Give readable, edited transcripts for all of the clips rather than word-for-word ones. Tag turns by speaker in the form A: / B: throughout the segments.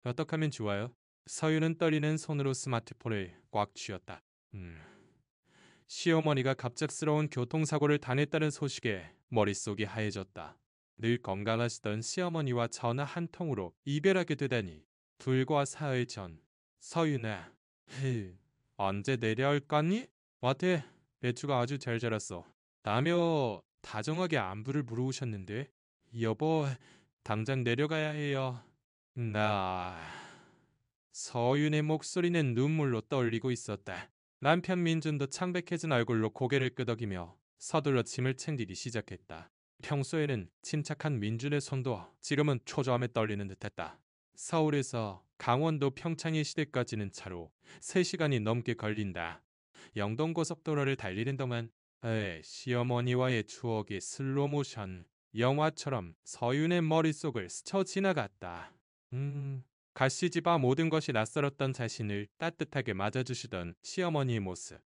A: 어떻게 하면 좋아요? 서윤은 떨리는 손으로 스마트폰을 꽉 쥐었다. 음, 시어머니가 갑작스러운 교통사고를 당했다는 소식에 머릿속이 하얘졌다. 늘 건강하시던 시어머니와 전화 한 통으로 이별하게 되다니. 불과 사흘 전. 서윤아, 헤, 언제 내려올 거니? 와태, 배추가 아주 잘 자랐어. 라며 다정하게 안부를 물어오셨는데, 여보, 당장 내려가야 해요. 나... 서윤의 목소리는 눈물로 떨리고 있었다. 남편 민준도 창백해진 얼굴로 고개를 끄덕이며 서둘러 짐을 챙기기 시작했다. 평소에는 침착한 민준의 손도 지금은 초조함에 떨리는 듯했다. 서울에서 강원도 평창의 시댁까지는 차로 3시간이 넘게 걸린다. 영동고속도로를 달리는 동안 시어머니와의 추억이 슬로모션 영화처럼 서윤의 머릿속을 스쳐 지나갔다. 가시집아 모든 것이 낯설었던 자신을 따뜻하게 맞아주시던 시어머니의 모습.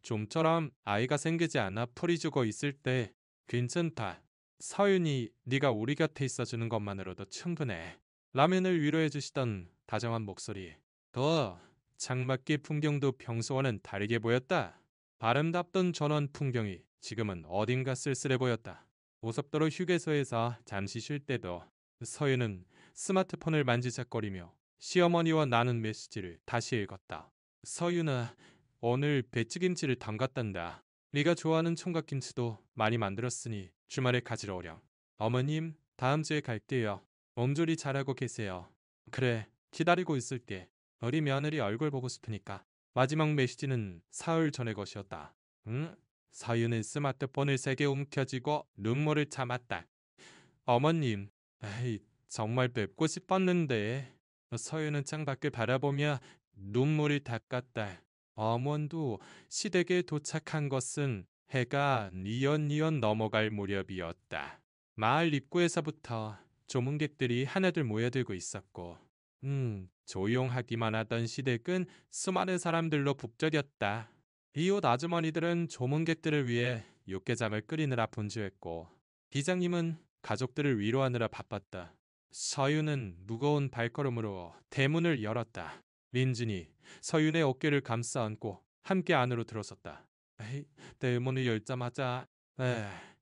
A: 좀처럼 아이가 생기지 않아 풀이 죽어 있을 때 괜찮다. 서윤이 네가 우리 곁에 있어주는 것만으로도 충분해. 라면을 위로해 주시던 다정한 목소리. 더 창밖의 풍경도 평소와는 다르게 보였다. 아름답던 전원 풍경이 지금은 어딘가 쓸쓸해 보였다. 고속도로 휴게소에서 잠시 쉴 때도 서윤은 스마트폰을 만지작거리며 시어머니와 나눈 메시지를 다시 읽었다. 서윤아, 오늘 배치김치를 담갔단다. 네가 좋아하는 총각김치도 많이 만들었으니 주말에 가지러 오렴. 어머님, 다음 주에 갈게요. 몸조리 잘하고 계세요. 그래, 기다리고 있을게. 우리 며느리 얼굴 보고 싶으니까. 마지막 메시지는 사흘 전의 것이었다. 응? 서윤은 스마트폰을 세게 움켜쥐고 눈물을 참았다. 어머님, 에이, 정말 뵙고 싶었는데. 서윤은 창밖을 바라보며 눈물을 닦았다. 어머니도 시댁에 도착한 것은 해가 뉘엿뉘엿 넘어갈 무렵이었다. 마을 입구에서부터 조문객들이 하나둘 모여들고 있었고, 조용하기만 하던 시댁은 수많은 사람들로 북적였다. 이웃 아주머니들은 조문객들을 위해 육개장을 끓이느라 분주했고, 이장님은 가족들을 위로하느라 바빴다. 서윤은 무거운 발걸음으로 대문을 열었다. 민준이 서윤의 어깨를 감싸 안고 함께 안으로 들어섰다. 에이, 대문을 열자마자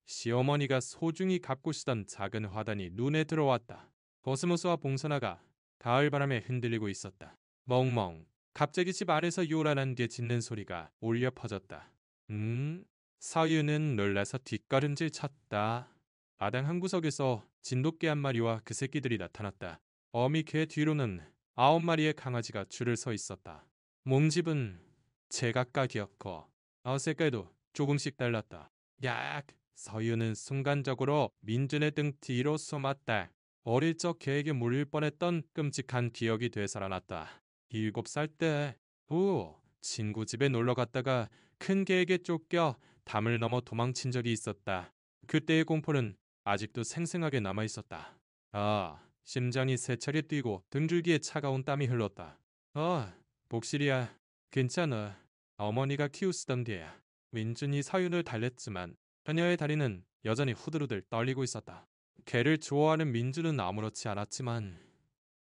A: 시어머니가 소중히 갖고 시던 작은 화단이 눈에 들어왔다. 거스모스와 봉선화가 가을바람에 흔들리고 있었다. 멍멍. 갑자기 집 아래서 요란한 게 짖는 소리가 울려 퍼졌다. 서윤은 놀라서 뒷걸음질 쳤다. 마당 한 구석에서 진돗개 한 마리와 그 새끼들이 나타났다. 어미 개 뒤로는 9마리의 강아지가 줄을 서 있었다. 몸집은 제각각이었고 색깔도 조금씩 달랐다. 약! 서윤은 순간적으로 민준의 등 뒤로 숨었다. 어릴 적 개에게 물릴 뻔했던 끔찍한 기억이 되살아났다. 7살 때 친구 집에 놀러 갔다가 큰 개에게 쫓겨 담을 넘어 도망친 적이 있었다. 그때의 공포는 아직도 생생하게 남아있었다. 심장이 세차게 뛰고 등줄기에 차가운 땀이 흘렀다. 복실이야. 괜찮아. 어머니가 키우시던 개야. 민준이 서윤을 달랬지만 그녀의 다리는 여전히 후들후들 떨리고 있었다. 개를 좋아하는 민준은 아무렇지 않았지만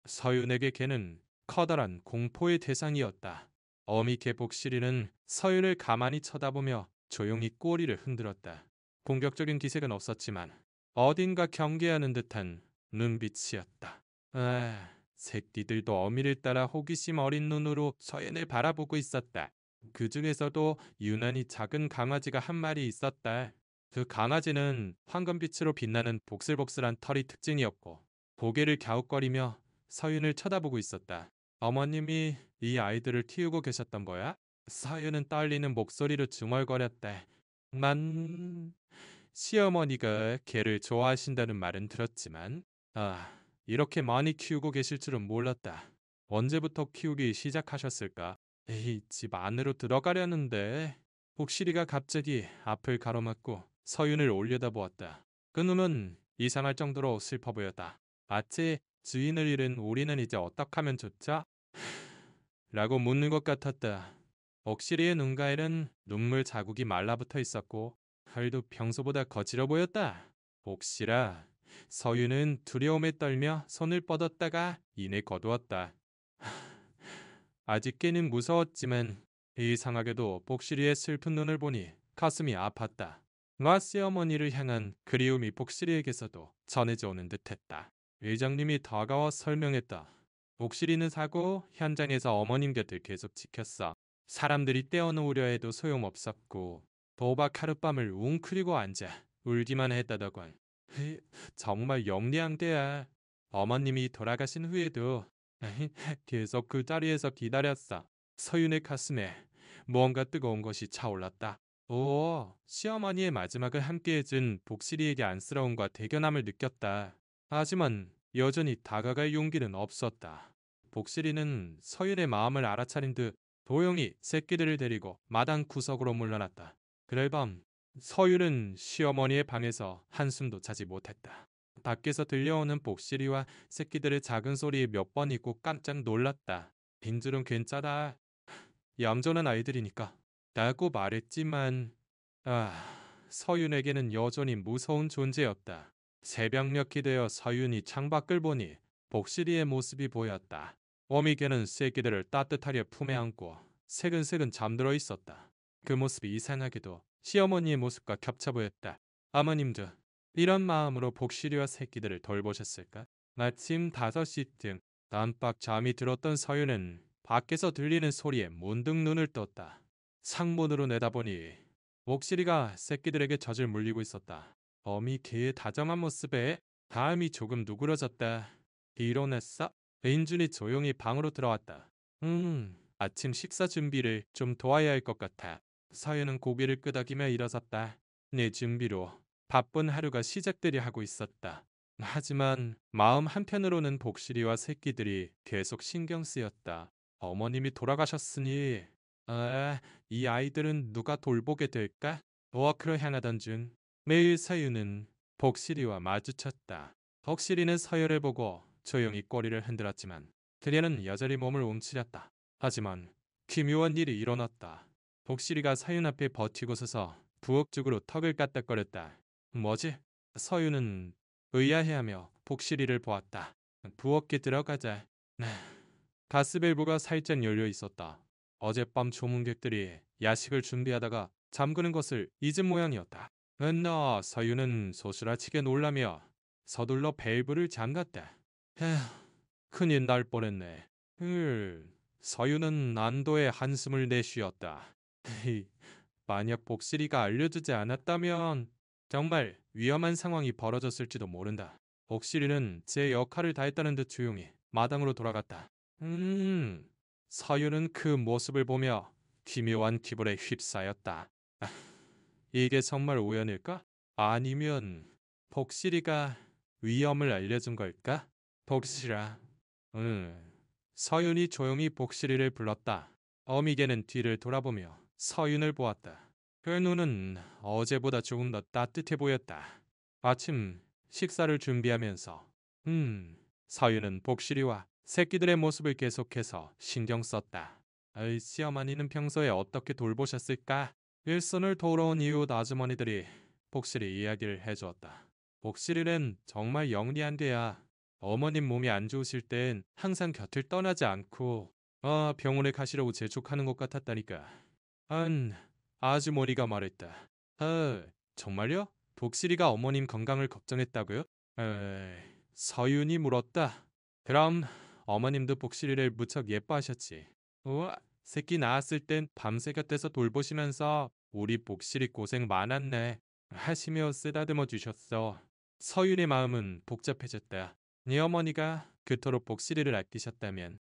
A: 서윤에게 개는 커다란 공포의 대상이었다. 어미 개 복실이는 서윤을 가만히 쳐다보며 조용히 꼬리를 흔들었다. 공격적인 기색은 없었지만 어딘가 경계하는 듯한 눈빛이었다. 새끼들도 어미를 따라 호기심 어린 눈으로 서윤을 바라보고 있었다. 그 중에서도 유난히 작은 강아지가 한 마리 있었다. 그 강아지는 황금빛으로 빛나는 복슬복슬한 털이 특징이었고 고개를 갸웃거리며 서윤을 쳐다보고 있었다. 어머님이 이 아이들을 키우고 계셨던 거야? 서윤은 떨리는 목소리로 중얼거렸다. 시어머니가 개를 좋아하신다는 말은 들었지만 이렇게 많이 키우고 계실 줄은 몰랐다. 언제부터 키우기 시작하셨을까? 집 안으로 들어가려는데 복실이가 갑자기 앞을 가로막고 서윤을 올려다보았다. 그 눈은 이상할 정도로 슬퍼 보였다. 마치 주인을 잃은 우리는 이제 어떡하면 좋죠? 라고 묻는 것 같았다. 복실이의 눈가에는 눈물 자국이 말라붙어 있었고 털도 평소보다 거칠어 보였다. 복실아, 서윤은 두려움에 떨며 손을 뻗었다가 이내 거두었다. 아직 깨는 무서웠지만 이상하게도 복실이의 슬픈 눈을 보니 가슴이 아팠다. 마씨 어머니를 향한 그리움이 복실이에게서도 전해져 오는 듯했다. 회장님이 다가와 설명했다. 복실이는 사고 현장에서 어머님 곁을 계속 지켰어. 사람들이 떼어놓으려 해도 소용없었고 도박 하룻밤을 웅크리고 앉아 울기만 했다더군. 정말 영리한데야. 어머님이 돌아가신 후에도 계속 그 자리에서 기다렸어. 서윤의 가슴에 무언가 뜨거운 것이 차올랐다. 오, 시어머니의 마지막을 함께해준 복실이에게 안쓰러움과 대견함을 느꼈다. 하지만 여전히 다가갈 용기는 없었다. 복실이는 서윤의 마음을 알아차린 듯 도용이 새끼들을 데리고 마당 구석으로 물러났다. 그날 밤 서윤은 시어머니의 방에서 한숨도 자지 못했다. 밖에서 들려오는 복실이와 새끼들의 작은 소리에 몇 번이고 깜짝 놀랐다. 빈줄은 괜찮아. 얌전한 아이들이니까. 라고 말했지만 서윤에게는 여전히 무서운 존재였다. 새벽녘이 되어 서윤이 창밖을 보니 복실이의 모습이 보였다. 어미개는 새끼들을 따뜻하게 품에 안고 새근새근 잠들어 있었다. 그 모습이 이상하게도 시어머니의 모습과 겹쳐 보였다. 어머님도 이런 마음으로 복실이와 새끼들을 돌보셨을까? 아침 5시쯤 깜빡 잠이 들었던 서윤은 밖에서 들리는 소리에 문득 눈을 떴다. 창문으로 내다보니 복실이가 새끼들에게 젖을 물리고 있었다. 어미 개의 다정한 모습에 가음이 조금 누그러졌다. 일어났어? 인준이 조용히 방으로 들어왔다. 아침 식사 준비를 좀 도와야 할 것 같아. 서윤은 고개를 끄덕이며 일어섰다. 내 준비로 바쁜 하루가 시작되려 하고 있었다. 하지만 마음 한편으로는 복실이와 새끼들이 계속 신경 쓰였다. 어머님이 돌아가셨으니 이 아이들은 누가 돌보게 될까? 워크로 향하던 중 매일 서윤은 복실이와 마주쳤다. 복실이는 서윤을 보고 조용히 꼬리를 흔들었지만 그녀는 여전히 몸을 움츠렸다. 하지만 기묘한 일이 일어났다. 복실이가 서윤 앞에 버티고 서서 부엌쪽으로 턱을 까딱거렸다. 뭐지? 서윤은 의아해하며 복실이를 보았다. 부엌에 들어가자. 가스밸브가 살짝 열려 있었다. 어젯밤 조문객들이 야식을 준비하다가 잠그는 것을 잊은 모양이었다. 은너 서윤은 소스라치게 놀라며 서둘러 밸브를 잠갔다. 큰일 날 뻔했네. 서윤은 난도의 한숨을 내쉬었다. 만약 복실이가 알려주지 않았다면 정말 위험한 상황이 벌어졌을지도 모른다. 복실이는 제 역할을 다했다는 듯 조용히 마당으로 돌아갔다. 서윤은 그 모습을 보며 기묘한 기분에 휩싸였다. 이게 정말 우연일까? 아니면 복실이가 위험을 알려준 걸까? 복실아. 서윤이 조용히 복실이를 불렀다. 어미개는 뒤를 돌아보며 서윤을 보았다. 그 눈은 어제보다 조금 더 따뜻해 보였다. 아침 식사를 준비하면서 서윤은 복실이와 새끼들의 모습을 계속해서 신경 썼다. 시어머니는 평소에 어떻게 돌보셨을까? 일손을 도우러 온 이웃 아주머니들이 복실이 이야기를 해주었다. 복실이는 정말 영리한데야. 어머님 몸이 안 좋으실 땐 항상 곁을 떠나지 않고 병원에 가시려고 재촉하는 것 같았다니까. 아주머니가 말했다. 정말요? 복실이가 어머님 건강을 걱정했다고요? 서윤이 물었다. 그럼 어머님도 복실이를 무척 예뻐하셨지. 우와, 새끼 낳았을 땐 밤새 곁에서 돌보시면서 우리 복실이 고생 많았네 하시며 쓰다듬어 주셨어. 서윤의 마음은 복잡해졌다. 네 어머니가 그토록 복실이를 아끼셨다면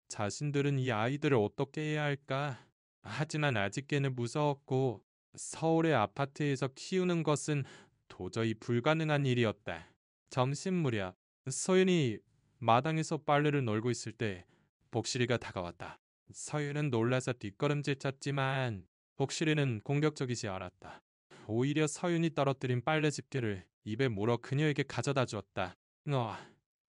A: 자신들은 이 아이들을 어떻게 해야 할까? 하지만 아직 걔는 무서웠고 서울의 아파트에서 키우는 것은 도저히 불가능한 일이었다. 점심 무렵 서윤이 마당에서 빨래를 널고 있을 때 복실이가 다가왔다. 서윤은 놀라서 뒷걸음질 쳤지만 복실이는 공격적이지 않았다. 오히려 서윤이 떨어뜨린 빨래 집게를 입에 물어 그녀에게 가져다 주었다.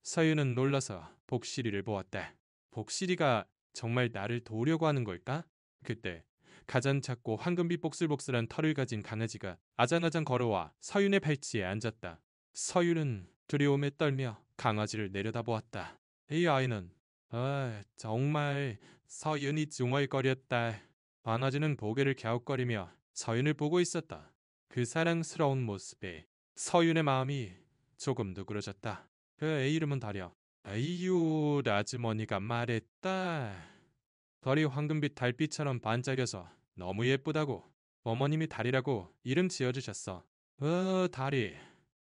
A: 서윤은 놀라서 복실이를 보았다. 복실이가 정말 나를 도우려고 하는 걸까? 그때 가장 작고 황금빛 복슬복슬한 털을 가진 강아지가 아장아장 걸어와 서윤의 팔찌에 앉았다. 서윤은 두려움에 떨며 강아지를 내려다보았다. 이 아이는 정말 서윤이 중얼거렸다. 강아지는 고개를 갸웃거리며 서윤을 보고 있었다. 그 사랑스러운 모습에 서윤의 마음이 조금 누그러졌다. 그의 이름은 다려. 아이유 아주머니가 말했다. 덜이 황금빛 달빛처럼 반짝여서 너무 예쁘다고 어머님이 다리라고 이름 지어주셨어. 다리.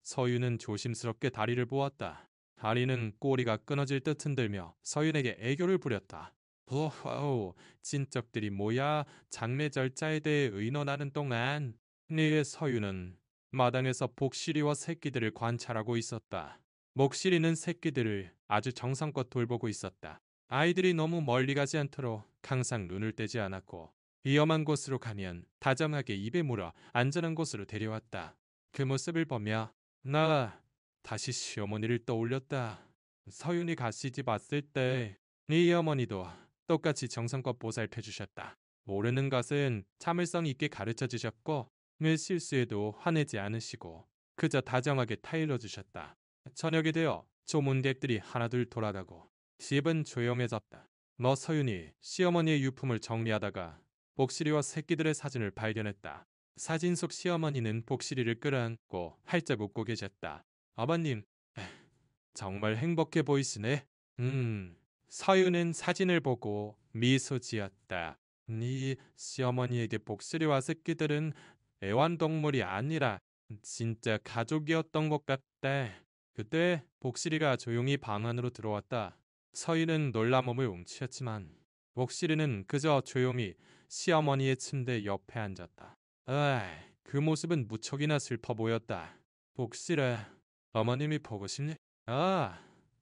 A: 서윤은 조심스럽게 다리를 보았다. 다리는 꼬리가 끊어질 듯 흔들며 서윤에게 애교를 부렸다. 와우, 친척들이 뭐야? 장례 절차에 대해 의논하는 동안 네 서윤은 마당에서 복실이와 새끼들을 관찰하고 있었다. 목실이는 새끼들을 아주 정성껏 돌보고 있었다. 아이들이 너무 멀리 가지 않도록 항상 눈을 떼지 않았고 위험한 곳으로 가면 다정하게 입에 물어 안전한 곳으로 데려왔다. 그 모습을 보며 나 다시 시어머니를 떠올렸다. 서윤이 가시집 왔을 때 네 어머니도 똑같이 정성껏 보살펴 주셨다. 모르는 것은 참을성 있게 가르쳐 주셨고 늘 실수에도 화내지 않으시고 그저 다정하게 타일러 주셨다. 저녁이 되어 조문객들이 하나둘 돌아가고 집은 조용해졌다. 너 서윤이 시어머니의 유품을 정리하다가 복실이와 새끼들의 사진을 발견했다. 사진 속 시어머니는 복실이를 끌어안고 활짝 웃고 계셨다. 아버님, 정말 행복해 보이시네. 서윤은 사진을 보고 미소 지었다. 네 시어머니에게 복실이와 새끼들은 애완동물이 아니라 진짜 가족이었던 것 같다. 그때 복실이가 조용히 방 안으로 들어왔다. 서윤은 놀라 몸을 움츠렸지만 복실이는 그저 조용히 시어머니의 침대 옆에 앉았다. 그 모습은 무척이나 슬퍼 보였다. 복실아, 어머님이 보고 싶니?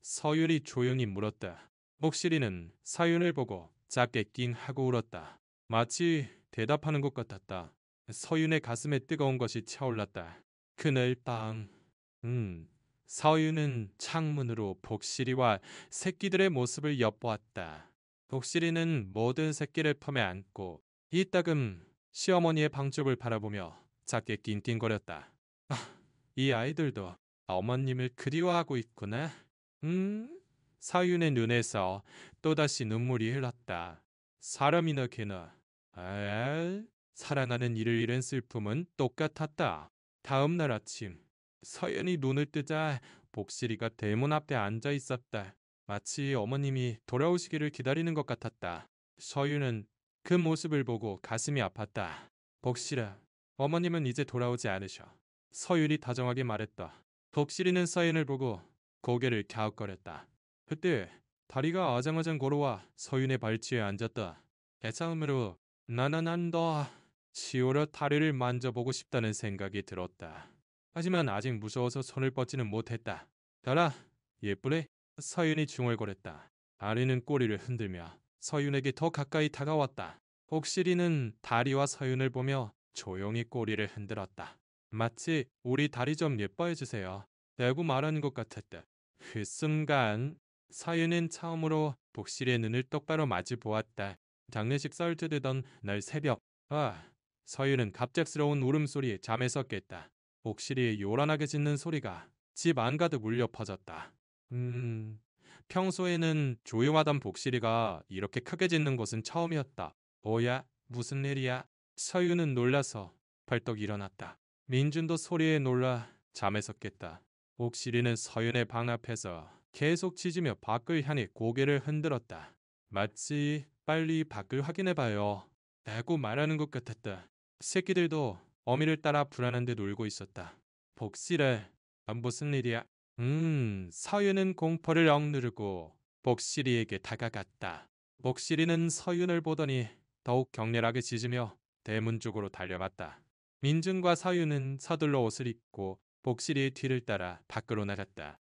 A: 서윤이 조용히 물었다. 복실이는 서윤을 보고 작게 낑 하고 울었다. 마치 대답하는 것 같았다. 서윤의 가슴에 뜨거운 것이 차올랐다. 그날 밤, 서윤은 창문으로 복실이와 새끼들의 모습을 엿보았다. 복실이는 모든 새끼를 품에 안고 이따금 시어머니의 방쪽을 바라보며 작게 낑낑거렸다. 이 아이들도 어머님을 그리워하고 있구나. 서윤의 눈에서 또다시 눈물이 흘렀다. 사람이나 개나 사랑하는 이를 잃은 슬픔은 똑같았다. 다음 날 아침 서연이 눈을 뜨자 복실이가 대문 앞에 앉아 있었다. 마치 어머님이 돌아오시기를 기다리는 것 같았다. 서윤은 그 모습을 보고 가슴이 아팠다. 복실아, 어머님은 이제 돌아오지 않으셔. 서윤이 다정하게 말했다. 복실이는 서윤을 보고 고개를 갸웃거렸다. 그때 다리가 아장아장 걸어와 서윤의 발치에 앉았다. 애처음으로 나는 너 치오려 다리를 만져보고 싶다는 생각이 들었다. 하지만 아직 무서워서 손을 뻗지는 못했다. 달아, 예쁘네? 서윤이 중얼거렸다. 다리는 꼬리를 흔들며 서윤에게 더 가까이 다가왔다. 옥실이는 다리와 서윤을 보며 조용히 꼬리를 흔들었다. 마치 우리 다리 좀 예뻐해 주세요. 대고 말하는 것 같았다. 그 순간 서윤은 처음으로 복실의 눈을 똑바로 마주 보았다. 장례식 썰 뜨던 날 새벽. 서윤은 갑작스러운 울음소리에 잠에서 깼다. 복실이 요란하게 짖는 소리가 집 안가득 울려 퍼졌다. 평소에는 조용하던 복실이가 이렇게 크게 짖는 것은 처음이었다. 뭐야? 무슨 일이야? 서윤은 놀라서 벌떡 일어났다. 민준도 소리에 놀라 잠에서 깼다. 복실이는 서윤의 방 앞에서 계속 짖으며 밖을 향해 고개를 흔들었다. 마치 빨리 밖을 확인해봐요. 라고 말하는 것 같았다. 새끼들도 어미를 따라 불안한 듯 울고 있었다. 복실아, 무슨 일이야? 서윤은 공포를 억누르고 복실이에게 다가갔다. 복실이는 서윤을 보더니 더욱 격렬하게 짖으며 대문 쪽으로 달려갔다. 민준과 서윤은 서둘러 옷을 입고 복실이의 뒤를 따라 밖으로 나갔다.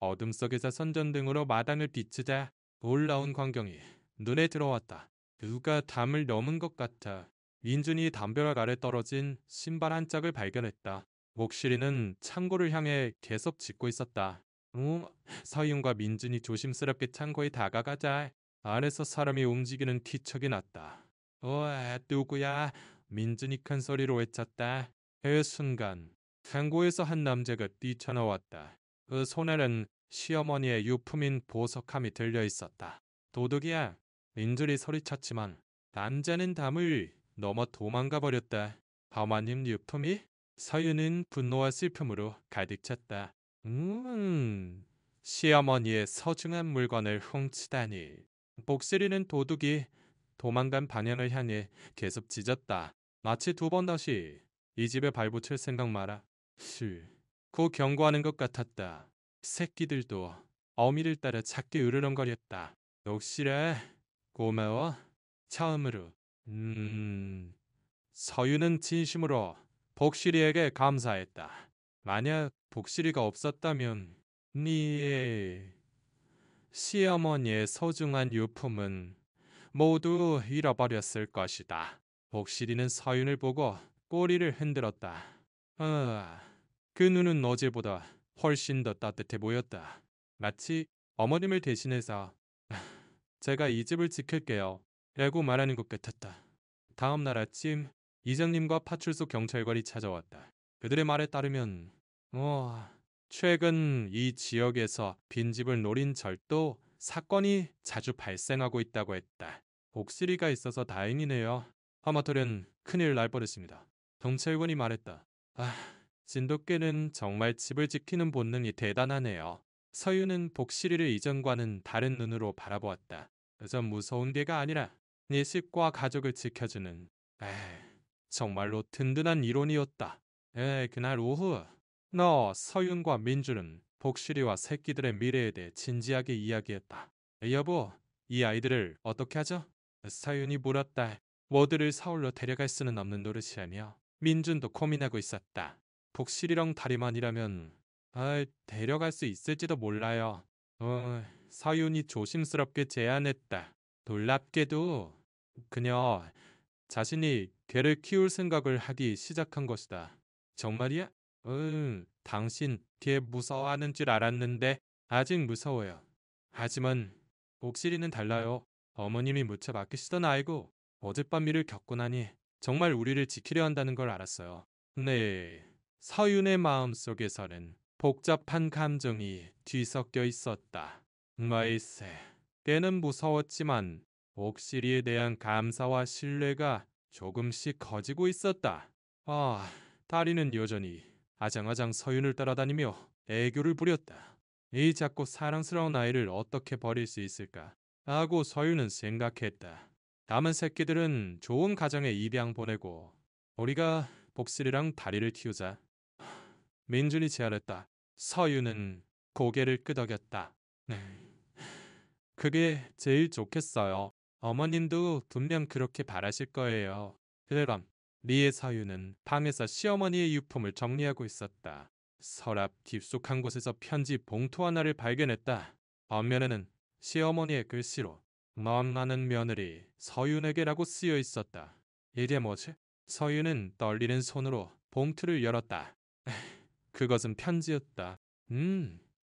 A: 어둠 속에서 선전등으로 마당을 비추자 놀라운 광경이 눈에 들어왔다. 누가 담을 넘은 것 같아 민준이 담벼락 아래 떨어진 신발 한 짝을 발견했다. 목실이는 창고를 향해 계속 짖고 있었다. 서윤과 민준이 조심스럽게 창고에 다가가자 안에서 사람이 움직이는 기척이 났다. 누구야? 민준이 큰 소리로 외쳤다. 그 순간 창고에서 한 남자가 뛰쳐나왔다. 그 손에는 시어머니의 유품인 보석함이 들려 있었다. 도둑이야. 민들이 소리쳤지만 남자는 담을 넘어 도망가 버렸다. 어머님 유품이? 서유는 분노와 슬픔으로 가득 찼다. 시어머니의 소중한 물건을 훔치다니. 복슬이는 도둑이 도망간 방향을 향해 계속 짖었다. 마치 두 번 다시 이 집에 발붙일 생각 마라. 고 경고하는 것 같았다. 새끼들도 어미를 따라 찾기 으르렁거렸다. 녹시래 고마워. 처음으로. 서유는 진심으로 복실이에게 감사했다. 만약 복실이가 없었다면 네 시어머니의 소중한 유품은 모두 잃어버렸을 것이다. 복실이는 서윤을 보고 꼬리를 흔들었다. 그 눈은 어제보다 훨씬 더 따뜻해 보였다. 마치 어머님을 대신해서 제가 이 집을 지킬게요 라고 말하는 것 같았다. 다음 날 아침 이장님과 파출소 경찰관이 찾아왔다. 그들의 말에 따르면 최근 이 지역에서 빈집을 노린 절도 사건이 자주 발생하고 있다고 했다. 복실이가 있어서 다행이네요. 하마터면 큰일 날 뻔했습니다. 경찰관이 말했다. 진돗개는 정말 집을 지키는 본능이 대단하네요. 서유는 복실이를 이전과는 다른 눈으로 바라보았다. 전 무서운 개가 아니라 네 집과 가족을 지켜주는 정말로 든든한 이론이었다. 그날 오후 너 서윤과 민주는 복실이와 새끼들의 미래에 대해 진지하게 이야기했다. 여보, 이 아이들을 어떻게 하죠? 서윤이 물었다. 모두를 서울로 데려갈 수는 없는 노릇이라며 민준도 고민하고 있었다. 복실이랑 다리만이라면 데려갈 수 있을지도 몰라요. 서윤이 조심스럽게 제안했다. 놀랍게도 그녀 자신이 개를 키울 생각을 하기 시작한 것이다. 정말이야? 당신 개 무서워하는 줄 알았는데 아직 무서워요. 하지만 옥실이는 달라요. 어머님이 무척 아끼시던 아이고 어젯밤 일을 겪고 나니 정말 우리를 지키려 한다는 걸 알았어요. 네, 서윤의 마음속에서는 복잡한 감정이 뒤섞여 있었다. 마이세, 개는 무서웠지만 옥실이에 대한 감사와 신뢰가 조금씩 커지고 있었다. 다리는 여전히 아장아장 서윤을 따라다니며 애교를 부렸다. 이 작고 사랑스러운 아이를 어떻게 버릴 수 있을까 하고 서윤은 생각했다. 남은 새끼들은 좋은 가정에 입양 보내고 우리가 복실이랑 다리를 키우자. 민준이 제안했다. 서윤은 고개를 끄덕였다. 그게 제일 좋겠어요. 어머님도 분명 그렇게 바라실 거예요. 그럼 리의 서유는 방에서 시어머니의 유품을 정리하고 있었다. 서랍 깊숙한 곳에서 편지 봉투 하나를 발견했다. 앞면에는 시어머니의 글씨로 마음 많은 며느리 서윤에게라고 쓰여 있었다. 이게 뭐지? 서윤은 떨리는 손으로 봉투를 열었다. 그것은 편지였다.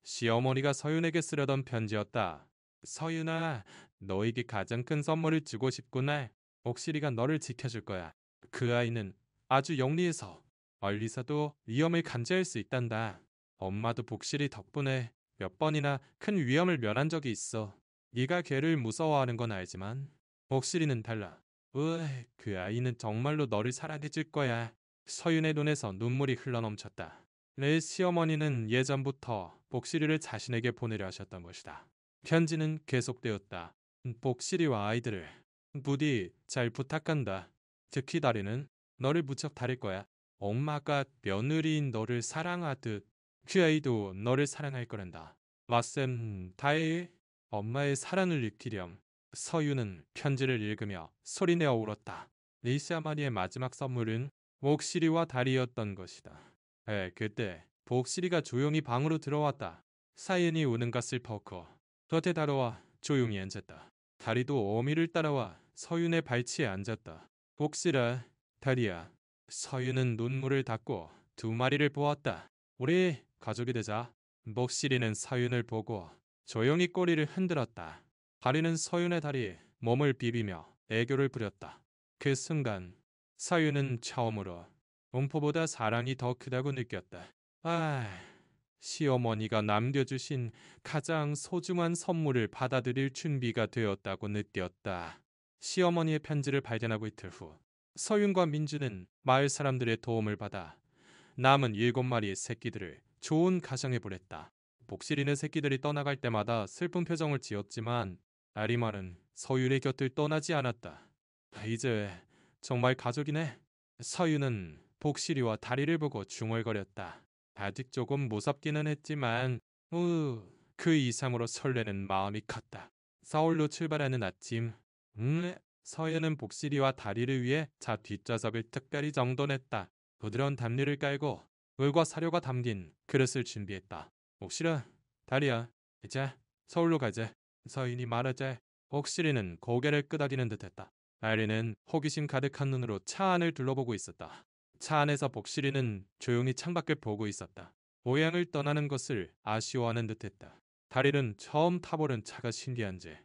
A: 시어머니가 서윤에게 쓰려던 편지였다. 서윤아, 너에게 가장 큰 선물을 주고 싶구나. 옥실이가 너를 지켜줄 거야. 그 아이는 아주 영리해서 멀리서도 위험을 감지할 수 있단다. 엄마도 복실이 덕분에 몇 번이나 큰 위험을 면한 적이 있어. 네가 걔를 무서워하는 건 알지만 복실이는 달라. 그 아이는 정말로 너를 사랑해줄 거야. 서윤의 눈에서 눈물이 흘러넘쳤다. 내 시어머니는 예전부터 복실이를 자신에게 보내려 하셨던 것이다. 편지는 계속되었다. 복실이와 아이들을 부디 잘 부탁한다. 특히 다리는 너를 무척 다릴 거야. 엄마가 며느리인 너를 사랑하듯 그 아이도 너를 사랑할 거란다. 마셈 다해 엄마의 사랑을 느끼렴. 서유는 편지를 읽으며 소리내어 울었다. 리시아마니의 마지막 선물은 복실이와 다리였던 것이다. 그때 복실이가 조용히 방으로 들어왔다. 사연이 우는 것을 보고 곁에 다뤄와 조용히 앉았다. 다리도 어미를 따라와 서윤의 발치에 앉았다. 복실아, 다리야. 서윤은 눈물을 닦고 두 마리를 보았다. 우리 가족이 되자. 복실이는 서윤을 보고 조용히 꼬리를 흔들었다. 다리는 서윤의 다리에 몸을 비비며 애교를 부렸다. 그 순간 서윤은 처음으로 공포보다 사랑이 더 크다고 느꼈다. 시어머니가 남겨주신 가장 소중한 선물을 받아들일 준비가 되었다고 느꼈다. 시어머니의 편지를 발견하고 이틀 후, 서윤과 민주는 마을 사람들의 도움을 받아 남은 7마리의 새끼들을 좋은 가정에 보냈다. 복실이는 새끼들이 떠나갈 때마다 슬픈 표정을 지었지만 아리마는 서윤의 곁을 떠나지 않았다. 이제 정말 가족이네. 서윤은 복실이와 다리를 보고 중얼거렸다. 아직 조금 무섭기는 했지만 그 이상으로 설레는 마음이 컸다. 서울로 출발하는 아침, 서윤은 복실이와 다리를 위해 차 뒷좌석을 특별히 정돈했다. 부드러운 담요를 깔고 물과 사료가 담긴 그릇을 준비했다. 복실아, 다리야, 이제 서울로 가자. 서윤이 말하자 복실이는 고개를 끄덕이는 듯했다. 아리는 호기심 가득한 눈으로 차 안을 둘러보고 있었다. 차 안에서 복실이는 조용히 창밖을 보고 있었다. 고향을 떠나는 것을 아쉬워하는 듯했다. 다리는 처음 타보는 차가 신기한지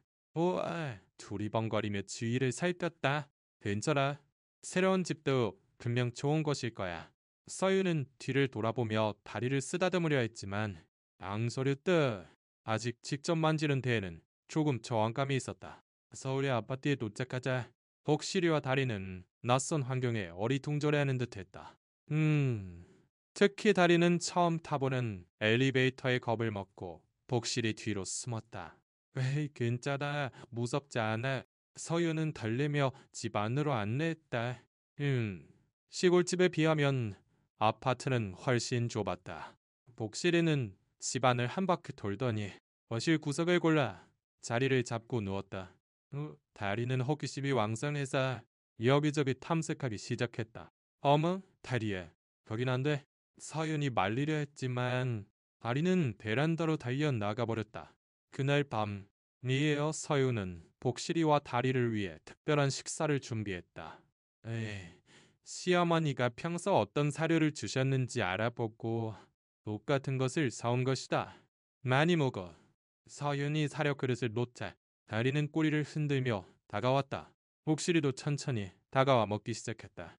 A: 두리번거리며 주위를 살폈다. 괜찮아. 새로운 집도 분명 좋은 것일 거야. 서윤은 뒤를 돌아보며 다리를 쓰다듬으려 했지만 앙소렸다. 아직 직접 만지는 데에는 조금 저항감이 있었다. 서울의 아파트에 도착하자 복실이와 다리는 낯선 환경에 어리둥절해하는 듯했다. 특히 다리는 처음 타보는 엘리베이터의 겁을 먹고 복실이 뒤로 숨었다. 에이, 괜찮아. 무섭지 않아. 서윤은 달래며 집 안으로 안내했다. 시골집에 비하면 아파트는 훨씬 좁았다. 복실이는 집안을 한 바퀴 돌더니 거실 구석을 골라 자리를 잡고 누웠다. 다리는 호기심이 왕성해서 여기저기 탐색하기 시작했다. 어머, 다리야. 거긴 안 돼. 서윤이 말리려 했지만 다리는 베란다로 달려 나가버렸다. 그날 밤, 니에어 서윤은 복실이와 다리를 위해 특별한 식사를 준비했다. 시어머니가 평소 어떤 사료를 주셨는지 알아보고 똑같은 것을 사온 것이다. 많이 먹어. 서윤이 사료 그릇을 놓자 다리는 꼬리를 흔들며 다가왔다. 복실이도 천천히 다가와 먹기 시작했다.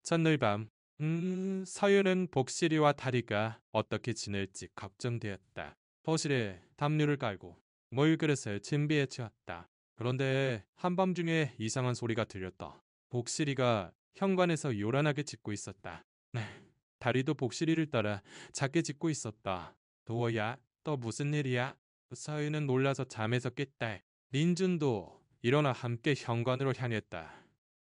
A: 첫날 밤, 서윤은 복실이와 다리가 어떻게 지낼지 걱정되었다. 거실에 담요를 깔고 물그릇을 준비해 주었다. 그런데 한밤중에 이상한 소리가 들렸다. 복실이가 현관에서 요란하게 짖고 있었다. 다리도 복실이를 따라 작게 짖고 있었다. 도어야, 또 무슨 일이야? 서윤은 놀라서 잠에서 깼다. 민준도 일어나 함께 현관으로 향했다.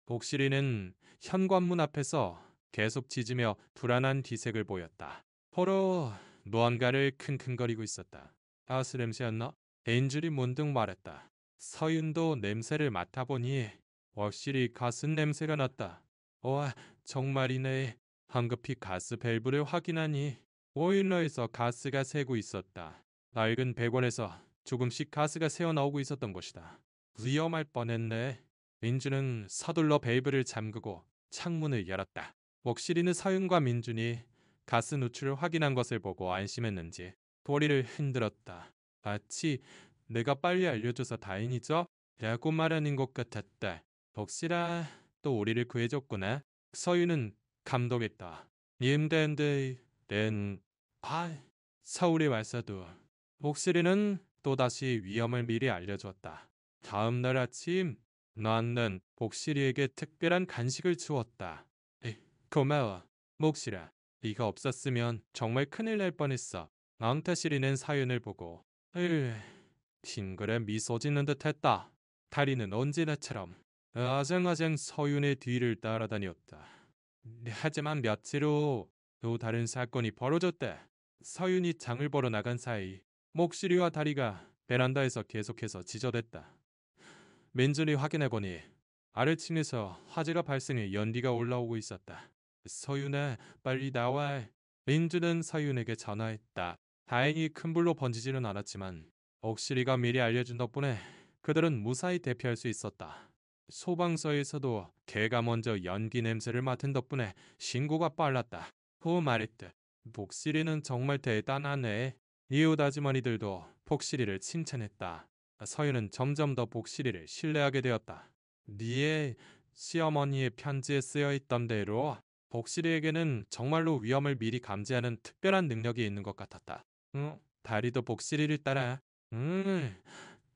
A: 복실이는 현관문 앞에서 계속 짖으며 불안한 기색을 보였다. 서로 무언가를 킁킁거리고 있었다. 가스 냄새였나? 엔줄이 문득 말했다. 서윤도 냄새를 맡아보니 확실히 가스 냄새가 났다. 와, 정말이네. 황급히 가스 밸브를 확인하니 보일러에서 가스가 새고 있었다. 낡은 배관에서 조금씩 가스가 새어나오고 있었던 것이다. 위험할 뻔했네. 민준은 서둘러 밸브를 잠그고 창문을 열었다. 목실이는 서윤과 민준이 가스 누출을 확인한 것을 보고 안심했는지 도리를 흔들었다. 마치 내가 빨리 알려줘서 다행이죠? 라고 말하는 것 같았다. 복실아, 또 우리를 구해줬구나. 서윤은 감동했다. 임대인데 렌 서울에 왔어도 복실이는 또다시 위험을 미리 알려주었다. 다음 날 아침 나는 복실이에게 특별한 간식을 주었다. 고마워, 목실아. 네가 없었으면 정말 큰일 날 뻔했어. 앙타시리는 사연을 보고 싱글에 미소 짓는 듯했다. 다리는 언제나처럼 아장아장 서윤의 뒤를 따라다녔다. 하지만 며칠 후 또 다른 사건이 벌어졌다. 서윤이 장을 보러 나간 사이 목실이와 다리가 베란다에서 계속해서 지저댔다. 민준이 확인해보니 아래층에서 화재가 발생해 연기가 올라오고 있었다. 서윤아, 빨리 나와. 민준은 서윤에게 전화했다. 다행히 큰 불로 번지지는 않았지만 목실이가 미리 알려준 덕분에 그들은 무사히 대피할 수 있었다. 소방서에서도 개가 먼저 연기 냄새를 맡은 덕분에 신고가 빨랐다. 후 말했듯 복실이는 정말 대단하네. 이웃 아주머니들도 복실이를 칭찬했다. 서윤은 점점 더 복실이를 신뢰하게 되었다. 니의 시어머니의 편지에 쓰여있던 대로 복실이에게는 정말로 위험을 미리 감지하는 특별한 능력이 있는 것 같았다. 다리도 복실이를 따라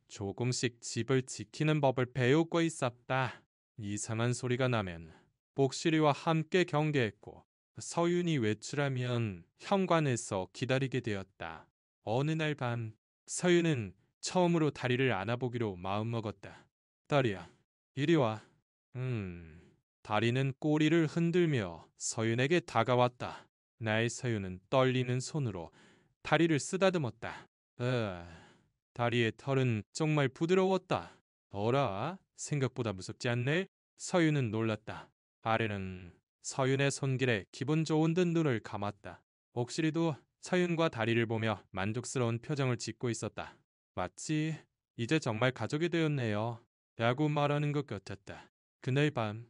A: 조금씩 집을 지키는 법을 배우고 있었다. 이상한 소리가 나면 복실이와 함께 경계했고 서윤이 외출하면 현관에서 기다리게 되었다. 어느 날 밤 서윤은 처음으로 다리를 안아보기로 마음먹었다. 다리야, 이리 와. 다리는 꼬리를 흔들며 서윤에게 다가왔다. 나의 서윤은 떨리는 손으로 다리를 쓰다듬었다. 다리의 털은 정말 부드러웠다. 어라, 생각보다 무섭지 않네? 서윤은 놀랐다. 아래는 서윤의 손길에 기분 좋은 듯 눈을 감았다. 옥실이도 서윤과 다리를 보며 만족스러운 표정을 짓고 있었다. 마치 이제 정말 가족이 되었네요. 라고 말하는 것 같았다. 그날 밤,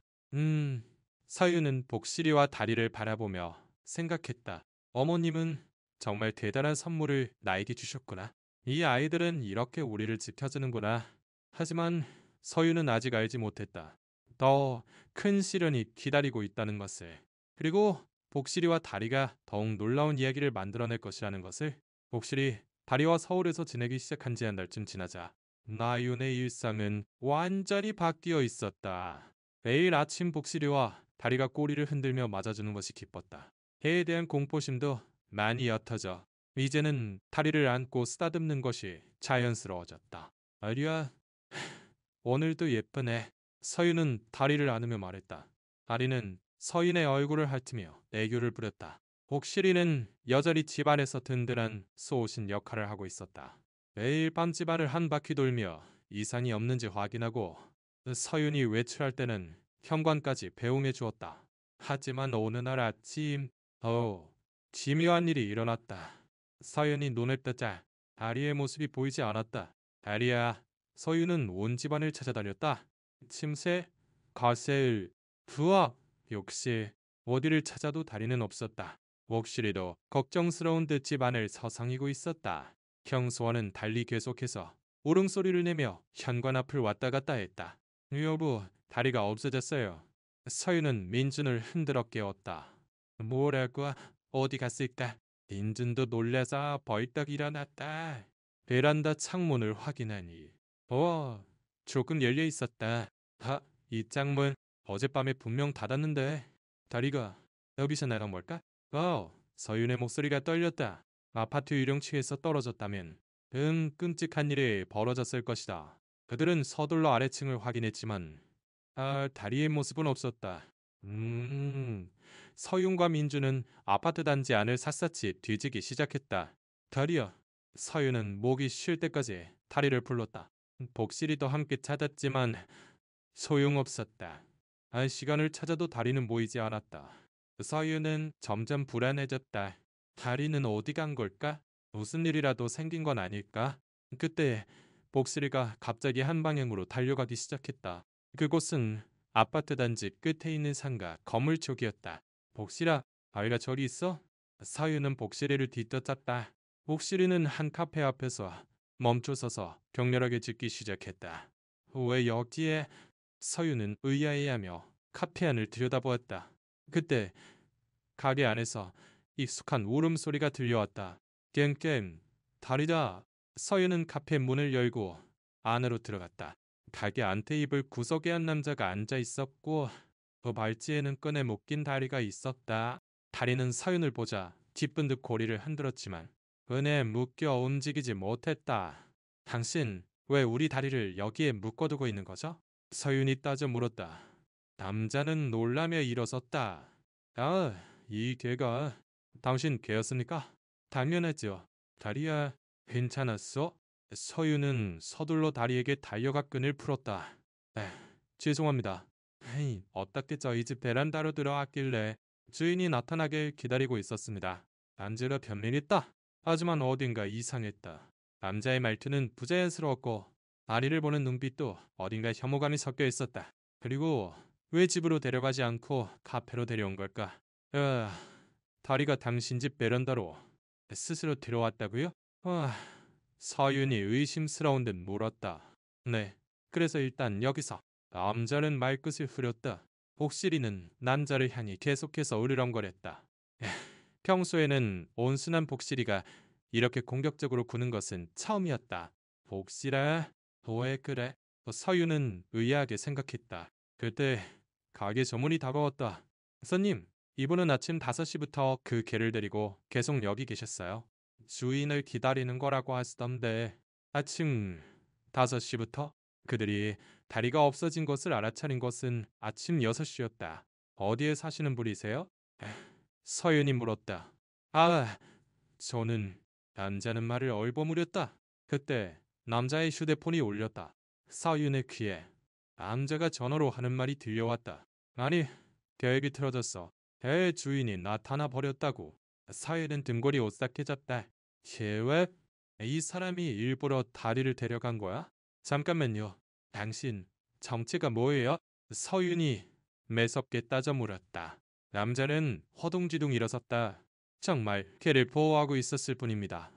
A: 서윤은 복실이와 다리를 바라보며 생각했다. 어머님은 정말 대단한 선물을 나에게 주셨구나. 이 아이들은 이렇게 우리를 지켜주는구나. 하지만 서윤은 아직 알지 못했다. 더 큰 시련이 기다리고 있다는 것을. 그리고 복실이와 다리가 더욱 놀라운 이야기를 만들어낼 것이라는 것을. 복실이 다리와 서울에서 지내기 시작한 지 한 달쯤 지나자 나윤의 일상은 완전히 바뀌어 있었다. 매일 아침 복실이와 다리가 꼬리를 흔들며 맞아주는 것이 기뻤다. 해에 대한 공포심도 많이 옅어져 이제는 다리를 안고 쓰다듬는 것이 자연스러워졌다. 아리야, 오늘도 예쁘네. 서윤은 다리를 안으며 말했다. 다리는 서윤의 얼굴을 핥으며 애교를 부렸다. 복실이는 여전히 집안에서 든든한 소신 역할을 하고 있었다. 매일 밤 집안을 한 바퀴 돌며 이상이 없는지 확인하고 서윤이 외출할 때는 현관까지 배웅해 주었다. 하지만 어느 날 아침, 기묘한 일이 일어났다. 서윤이 눈을 뜨자 다리의 모습이 보이지 않았다. 다리야, 서윤은 온 집안을 찾아다녔다. 침새, 거실, 부엌, 욕실, 어디를 찾아도 다리는 없었다. 옥실이도 걱정스러운 듯 집안을 서성이고 있었다. 경수원은 달리 계속해서 울음소리를 내며 현관 앞을 왔다 갔다 했다. 여보, 다리가 없어졌어요. 서윤은 민준을 흔들어 깨웠다. 뭐라고? 어디 갔을까? 민준도 놀라서 벌떡 일어났다. 베란다 창문을 확인하니 조금 열려 있었다. 이 창문 어젯밤에 분명 닫았는데 다리가 여기서 나간 걸까? 서윤의 목소리가 떨렸다. 아파트 유령층에서 떨어졌다면 끔찍한 일이 벌어졌을 것이다. 그들은 서둘러 아래층을 확인했지만 다리의 모습은 없었다. 서윤과 민주는 아파트 단지 안을 샅샅이 뒤지기 시작했다. 다리야. 서윤은 목이 쉴 때까지 다리를 불렀다. 복실이도 함께 찾았지만 소용없었다. 시간을 찾아도 다리는 보이지 않았다. 서윤은 점점 불안해졌다. 다리는 어디 간 걸까? 무슨 일이라도 생긴 건 아닐까? 그때 복실이가 갑자기 한 방향으로 달려가기 시작했다. 그곳은 아파트 단지 끝에 있는 상가 건물 쪽이었다. 복실아, 다리가 저리 있어? 서윤은 복실이를 뒤쫓았다. 복실이는 한 카페 앞에서 멈춰서서 격렬하게 짖기 시작했다. 왜 여기에? 서윤은 의아해하며 카페 안을 들여다보았다. 그때 가게 안에서 익숙한 울음소리가 들려왔다. 깽깽, 다리다. 서윤은 카페 문을 열고 안으로 들어갔다. 가게 안 테이블 구석에 한 남자가 앉아 있었고 그 발찌에는 끈에 묶인 다리가 있었다. 다리는 서윤을 보자 기쁜 듯 고리를 흔들었지만 끈에 묶여 움직이지 못했다. 당신 왜 우리 다리를 여기에 묶어두고 있는 거죠? 서윤이 따져 물었다. 남자는 놀라며 일어섰다. 이 개가 당신 개였습니까? 당연하죠. 다리야, 괜찮았어? 서윤은 서둘러 다리에게 달려가 끈을 풀었다. 죄송합니다. 어떻게 저희 집 베란다로 들어왔길래 주인이 나타나길 기다리고 있었습니다. 안지러 변명했다. 하지만 어딘가 이상했다. 남자의 말투는 부자연스러웠고 다리를 보는 눈빛도 어딘가 혐오감이 섞여 있었다. 그리고 왜 집으로 데려가지 않고 카페로 데려온 걸까? 다리가 당신 집 베란다로 스스로 들어왔다고요? 서윤이 의심스러운 듯 물었다. 네, 그래서 일단 여기서. 남자는 말끝을 흐렸다. 복실이는 남자를 향해 계속해서 으르렁거렸다. 에휴, 평소에는 온순한 복실이가 이렇게 공격적으로 구는 것은 처음이었다. 복실아, 왜 그래? 서유는 의아하게 생각했다. 그때 가게 점원이 다가왔다. 손님, 이분은 아침 5시부터 그 개를 데리고 계속 여기 계셨어요. 주인을 기다리는 거라고 하시던데 아침 5시부터? 그들이 다리가 없어진 것을 알아차린 것은 아침 6시였다. 어디에 사시는 분이세요? 서윤이 물었다. 아, 저는 남자는 말을 얼버무렸다. 그때 남자의 휴대폰이 울렸다. 서윤의 귀에 남자가 전화로 하는 말이 들려왔다. 아니, 계획이 틀어졌어. 배 주인이 나타나 버렸다고. 서윤은 등골이 오싹해졌다. 계획? 이 사람이 일부러 다리를 데려간 거야? 잠깐만요. 당신 정체가 뭐예요? 서윤이 매섭게 따져 물었다. 남자는 허둥지둥 일어섰다. 정말 걔를 보호하고 있었을 뿐입니다.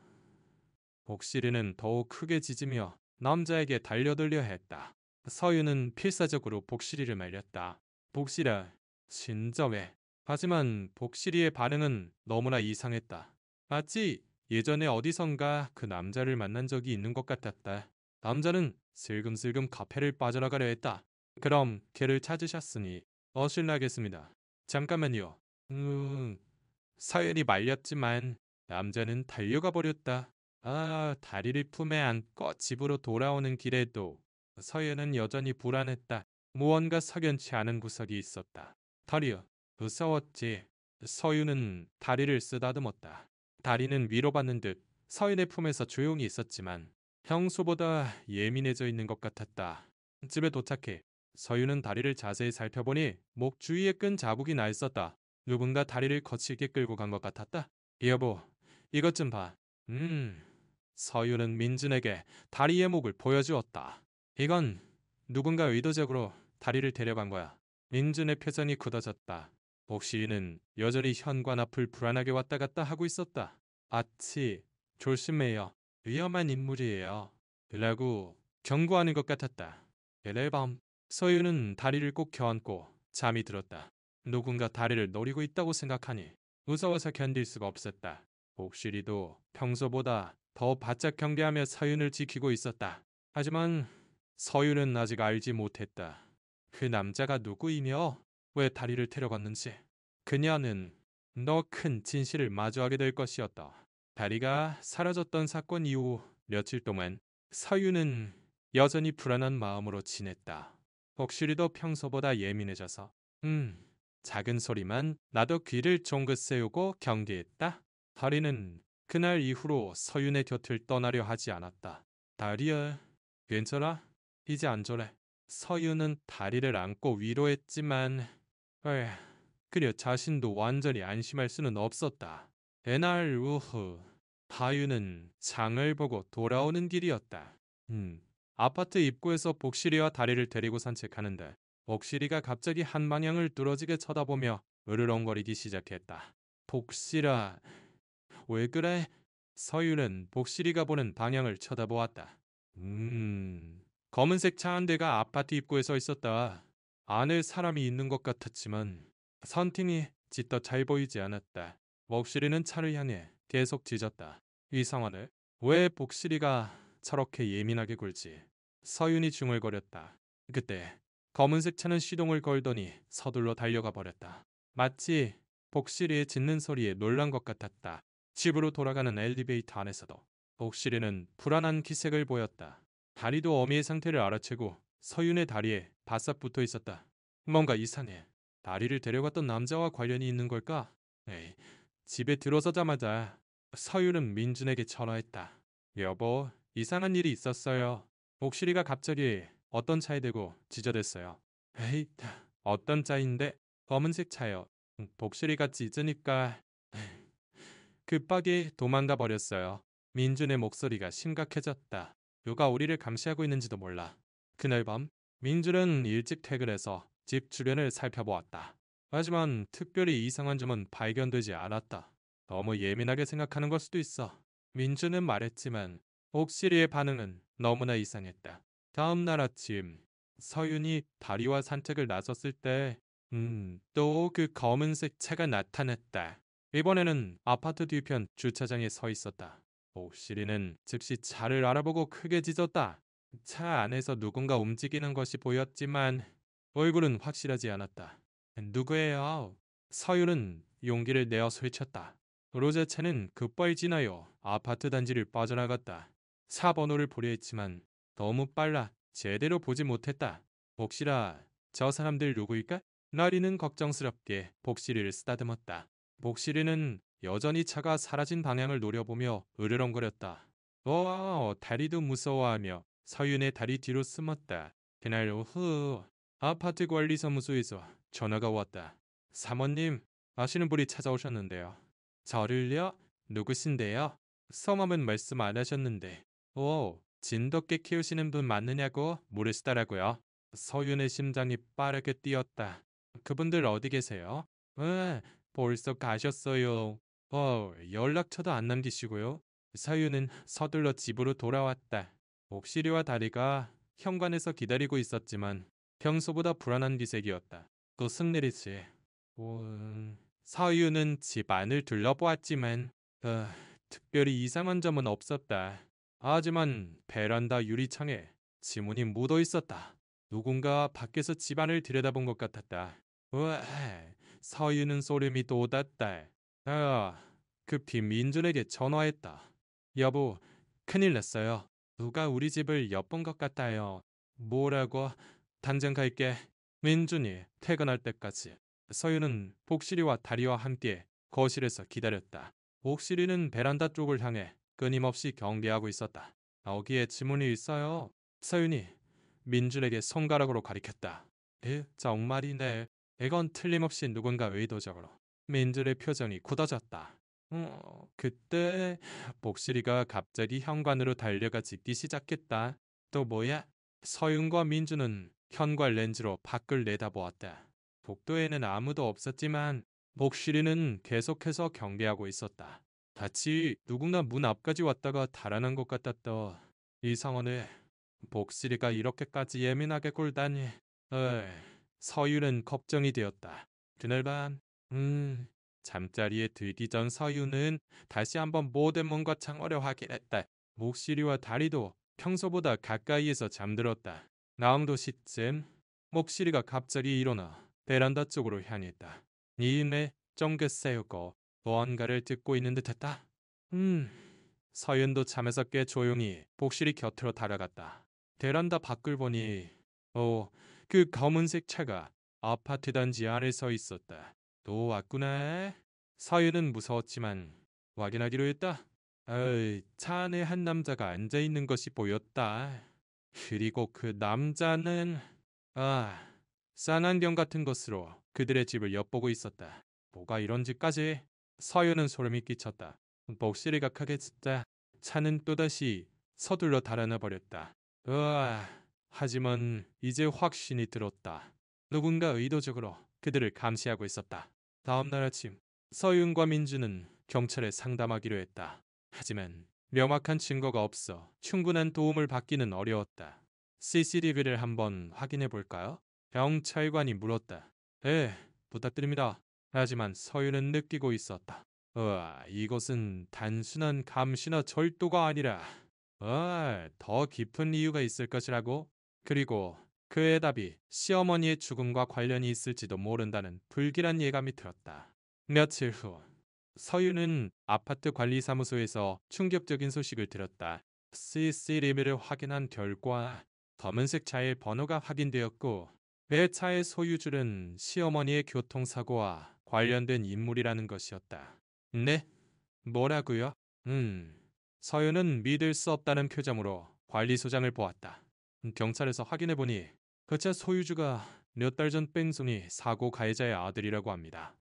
A: 복실이는 더욱 크게 짖으며 남자에게 달려들려 했다. 서윤은 필사적으로 복실이를 말렸다. 복실아, 진정해. 하지만 복실이의 반응은 너무나 이상했다. 마치 예전에 어디선가 그 남자를 만난 적이 있는 것 같았다. 남자는 슬금슬금 카페를 빠져나가려 했다. 그럼 걔를 찾으셨으니 어실나겠습니다. 잠깐만요. 서연이 말렸지만 남자는 달려가 버렸다. 아, 다리를 품에 안고 집으로 돌아오는 길에도 서연은 여전히 불안했다. 무언가 석연치 않은 구석이 있었다. 다리요. 무서웠지. 서윤은 다리를 쓰다듬었다. 다리는 위로받는 듯 서윤의 품에서 조용히 있었지만 평소보다 예민해져 있는 것 같았다. 집에 도착해 서윤은 다리를 자세히 살펴보니 목 주위에 끈 자국이 나 있었다. 누군가 다리를 거칠게 끌고 간 것 같았다. 여보, 이것 좀 봐. 서윤은 민준에게 다리의 목을 보여주었다. 이건 누군가 의도적으로 다리를 데려간 거야. 민준의 표정이 굳어졌다. 복시인은 여전히 현관 앞을 불안하게 왔다 갔다 하고 있었다. 아치, 조심해요. 위험한 인물이에요. 라고 경고하는 것 같았다. 그날 밤 서윤은 다리를 꼭 껴안고 잠이 들었다. 누군가 다리를 노리고 있다고 생각하니 무서워서 견딜 수가 없었다. 복실이도 평소보다 더 바짝 경계하며 서윤을 지키고 있었다. 하지만 서윤은 아직 알지 못했다. 그 남자가 누구이며 왜 다리를 데려갔는지. 그녀는 더 큰 진실을 마주하게 될 것이었다. 다리가 사라졌던 사건 이후 며칠 동안 서윤은 여전히 불안한 마음으로 지냈다. 복실이도 평소보다 예민해져서 작은 소리만 나도 귀를 쫑긋 세우고 경계했다. 다리는 그날 이후로 서윤의 곁을 떠나려 하지 않았다. 다리야, 괜찮아? 이제 안 저래. 서윤은 다리를 안고 위로했지만 에휴, 그려 자신도 완전히 안심할 수는 없었다. 그날 오후 다유는 장을 보고 돌아오는 길이었다. 아파트 입구에서 복실이와 다리를 데리고 산책하는데 복실이가 갑자기 한 방향을 뚫어지게 쳐다보며 으르렁거리기 시작했다. 복실아, 왜 그래? 서유는 복실이가 보는 방향을 쳐다보았다. 검은색 차 한 대가 아파트 입구에 서 있었다. 안에 사람이 있는 것 같았지만 선팅이 짙어 잘 보이지 않았다. 복실이는 차를 향해 계속 짖었다. 이상하네. 왜 복실이가 저렇게 예민하게 굴지? 서윤이 중얼거렸다. 그때 검은색 차는 시동을 걸더니 서둘러 달려가 버렸다. 마치 복실이의 짖는 소리에 놀란 것 같았다. 집으로 돌아가는 엘리베이터 안에서도 복실이는 불안한 기색을 보였다. 다리도 어미의 상태를 알아채고 서윤의 다리에 바싹 붙어 있었다. 뭔가 이상해. 다리를 데려갔던 남자와 관련이 있는 걸까? 에이, 집에 들어서자마자 서윤은 민준에게 전화했다. 여보, 이상한 일이 있었어요. 복실이가 갑자기 어떤 차에 대고 지저댔어요. 에이, 어떤 차인데? 검은색 차요. 복실이가 짖으니까 급하게 도망가 버렸어요. 민준의 목소리가 심각해졌다. 누가 우리를 감시하고 있는지도 몰라. 그날 밤 민준은 일찍 퇴근해서 집 주변을 살펴보았다. 하지만 특별히 이상한 점은 발견되지 않았다. 너무 예민하게 생각하는 걸 수도 있어. 민준은 말했지만 옥시리의 반응은 너무나 이상했다. 다음 날 아침 서윤이 다리와 산책을 나섰을 때 또 그 검은색 차가 나타났다. 이번에는 아파트 뒤편 주차장에 서 있었다. 옥시리는 즉시 차를 알아보고 크게 짖었다. 차 안에서 누군가 움직이는 것이 보였지만 얼굴은 확실하지 않았다. 누구예요? 서윤은 용기를 내어 소리쳤다. 로제차는 급발 지나요 아파트 단지를 빠져나갔다. 차 번호를 보려 했지만 너무 빨라 제대로 보지 못했다. 복실아, 저 사람들 누구일까? 나리는 걱정스럽게 복실이를 쓰다듬었다. 복실이는 여전히 차가 사라진 방향을 노려보며 으르렁거렸다. 다리도 무서워하며 서윤의 다리 뒤로 숨었다. 그날 오후 아파트 관리사무소에서 전화가 왔다. 사모님, 아시는 분이 찾아오셨는데요. 저를요? 누구신데요? 성함은 말씀 안 하셨는데. 진돗개 키우시는 분 맞느냐고 물으시더라고요. 서윤의 심장이 빠르게 뛰었다. 그분들 어디 계세요? 벌써 가셨어요. 연락처도 안 남기시고요. 서윤은 서둘러 집으로 돌아왔다. 옥시리와 다리가 현관에서 기다리고 있었지만 평소보다 불안한 기색이었다. 무슨 일이지? 서윤은 집 안을 둘러보았지만 특별히 이상한 점은 없었다. 하지만 베란다 유리창에 지문이 묻어 있었다. 누군가 밖에서 집안을 들여다본 것 같았다. 우와, 서윤은 소름이 돋았다. 급히 민준에게 전화했다. 여보, 큰일 났어요. 누가 우리 집을 엿본 것 같아요. 뭐라고? 당장 갈게. 민준이 퇴근할 때까지 서윤은 복실이와 다리와 함께 거실에서 기다렸다. 복실이는 베란다 쪽을 향해 끊임없이 경계하고 있었다. 거기에 지문이 있어요. 서윤이 민준에게 손가락으로 가리켰다. 정말이네. 이건 틀림없이 누군가 의도적으로. 민준의 표정이 굳어졌다. 그때 복실이가 갑자기 현관으로 달려가 짖기 시작했다. 또 뭐야? 서윤과 민준은 현관 렌즈로 밖을 내다보았다. 복도에는 아무도 없었지만 복실이는 계속해서 경계하고 있었다. 같이 누군가 문 앞까지 왔다가 달아난 것 같았다. 이 상황에 복실이가 이렇게까지 예민하게 굴다니. 서윤은 걱정이 되었다. 그날 밤, 잠자리에 들기 전 서윤은 다시 한번 모든 문과 창호를 확인했다. 목시리와 다리도 평소보다 가까이에서 잠들었다. 나홍도 시쯤 목시리가 갑자기 일어나 베란다 쪽으로 향했다. 이내 쫑긋 세우고 무언가를 듣고 있는 듯했다. 서윤도 잠에서 꽤 조용히 복실이 곁으로 다가갔다. 베란다 밖을 보니 그 검은색 차가 아파트 단지 안에 서 있었다. 또 왔구나. 서윤은 무서웠지만 확인하기로 했다. 차 안에 한 남자가 앉아있는 것이 보였다. 그리고 그 남자는 쌍안경 같은 것으로 그들의 집을 엿보고 있었다. 뭐가 이런 짓까지? 서윤은 소름이 끼쳤다. 복실이가 크게 짖자 차는 또다시 서둘러 달아나 버렸다. 하지만 이제 확신이 들었다. 누군가 의도적으로 그들을 감시하고 있었다. 다음 날 아침 서윤과 민주는 경찰에 상담하기로 했다. 하지만 명확한 증거가 없어 충분한 도움을 받기는 어려웠다. CCTV를 한번 확인해 볼까요? 경찰관이 물었다. 부탁드립니다. 하지만 서윤은 느끼고 있었다. 이것은 단순한 감시나 절도가 아니라 더 깊은 이유가 있을 것이라고. 그리고 그의 답이 시어머니의 죽음과 관련이 있을지도 모른다는 불길한 예감이 들었다. 며칠 후 서윤은 아파트 관리사무소에서 충격적인 소식을 들었다. CCTV를 확인한 결과 검은색 차의 번호가 확인되었고 그 차의 소유주는 시어머니의 교통사고와 관련된 인물이라는 것이었다. 네? 뭐라고요? 서윤은 믿을 수 없다는 표정으로 관리소장을 보았다. 경찰에서 확인해보니 그 차 소유주가 몇 달 전 뺑소니 사고 가해자의 아들이라고 합니다.